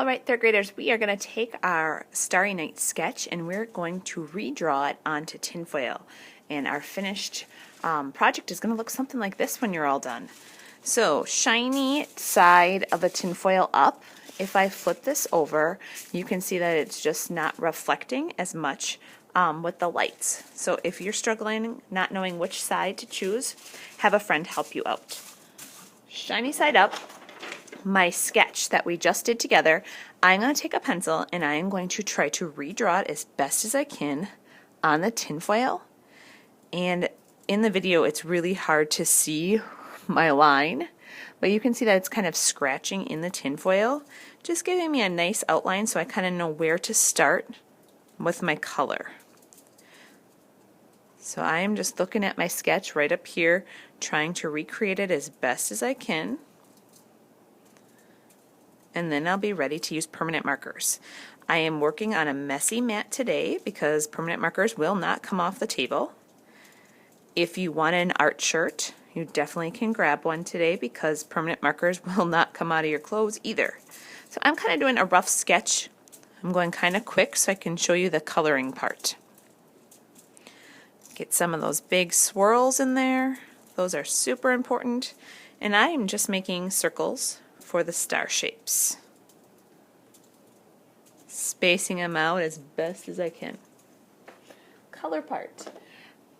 Alright, third graders, we are going to take our Starry Night sketch and we're going to redraw it onto tinfoil. And our finished project is going to look something like this when you're all done. So, shiny side of the tinfoil up. If I flip this over, you can see that it's just not reflecting as much with the lights. So if you're struggling, not knowing which side to choose, have a friend help you out. Shiny side up. My sketch that we just did together, I'm going to take a pencil and I am going to try to redraw it as best as I can on the tinfoil. And in the video it's really hard to see my line, but you can see that it's kind of scratching in the tinfoil, just giving me a nice outline so I kind of know where to start with my color. So I am just looking at my sketch right up here, trying to recreate it as best as I can. And then I'll be ready to use permanent markers. I am working on a messy mat today because permanent markers will not come off the table. If you want an art shirt, you definitely can grab one today because permanent markers will not come out of your clothes either. So I'm kind of doing a rough sketch. I'm going kind of quick so I can show you the coloring part. Get some of those big swirls in there. Those are super important. And I am just making circles for the star shapes. Spacing them out as best as I can. Color part.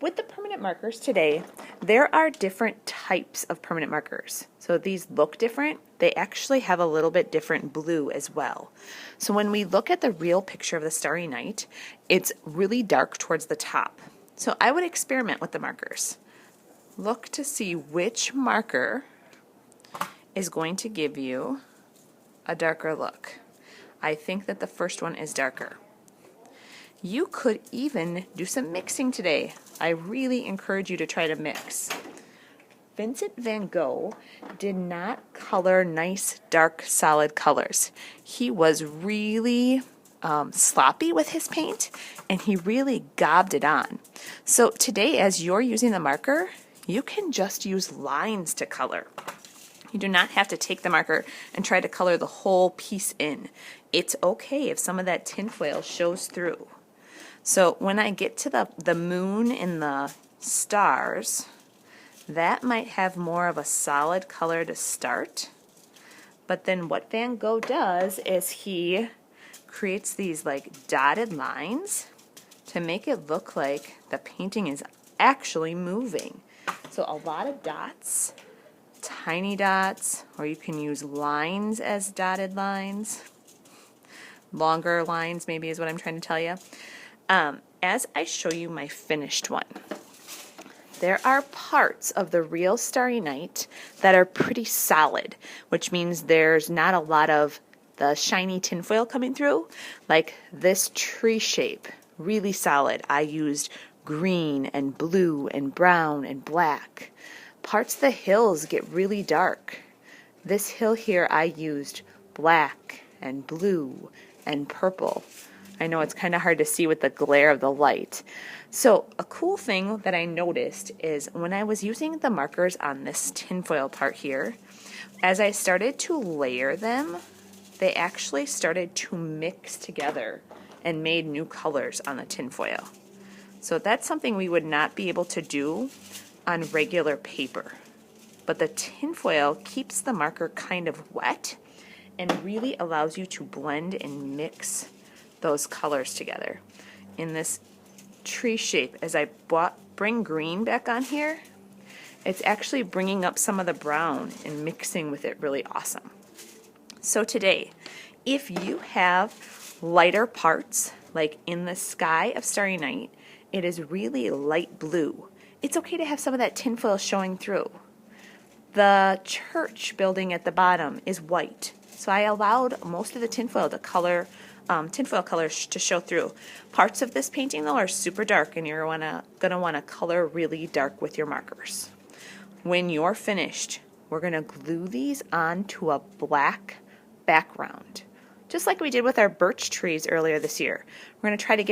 With the permanent markers today, there are different types of permanent markers. So these look different. They actually have a little bit different blue as well. So when we look at the real picture of the Starry Night, it's really dark towards the top. So I would experiment with the markers. Look to see which marker is going to give you a darker look. I think that the first one is darker. You could even do some mixing today. I really encourage you to try to mix. Vincent van Gogh did not color nice, dark, solid colors. He was really sloppy with his paint, and he really gobbed it on. So today, as you're using the marker, you can just use lines to color. You do not have to take the marker and try to color the whole piece in. It's okay if some of that tinfoil shows through. So when I get to the moon and the stars, that might have more of a solid color to start. But then what Van Gogh does is he creates these like dotted lines to make it look like the painting is actually moving. So a lot of dots, tiny dots, or you can use lines as dotted lines. Longer lines maybe is what I'm trying to tell you. As I show you my finished one, there are parts of the real Starry Night that are pretty solid, which means there's not a lot of the shiny tinfoil coming through, like this tree shape, really solid. I used green and blue and brown and black. Parts of the hills get really dark. This hill here I used black and blue and purple. I know it's kind of hard to see with the glare of the light. So a cool thing that I noticed is when I was using the markers on this tinfoil part here, as I started to layer them, they actually started to mix together and made new colors on the tinfoil. So that's something we would not be able to do on regular paper. But the tinfoil keeps the marker kind of wet and really allows you to blend and mix those colors together. In this tree shape, as I bring green back on here, it's actually bringing up some of the brown and mixing with it really awesome. So today, if you have lighter parts, like in the sky of Starry Night, it is really light blue. It's okay to have some of that tinfoil showing through. The church building at the bottom is white, so I allowed most of the tinfoil colors to show through. Parts of this painting though are super dark, and you're gonna want to color really dark with your markers. When you're finished, we're gonna glue these onto a black background, just like we did with our birch trees earlier this year. We're gonna try to get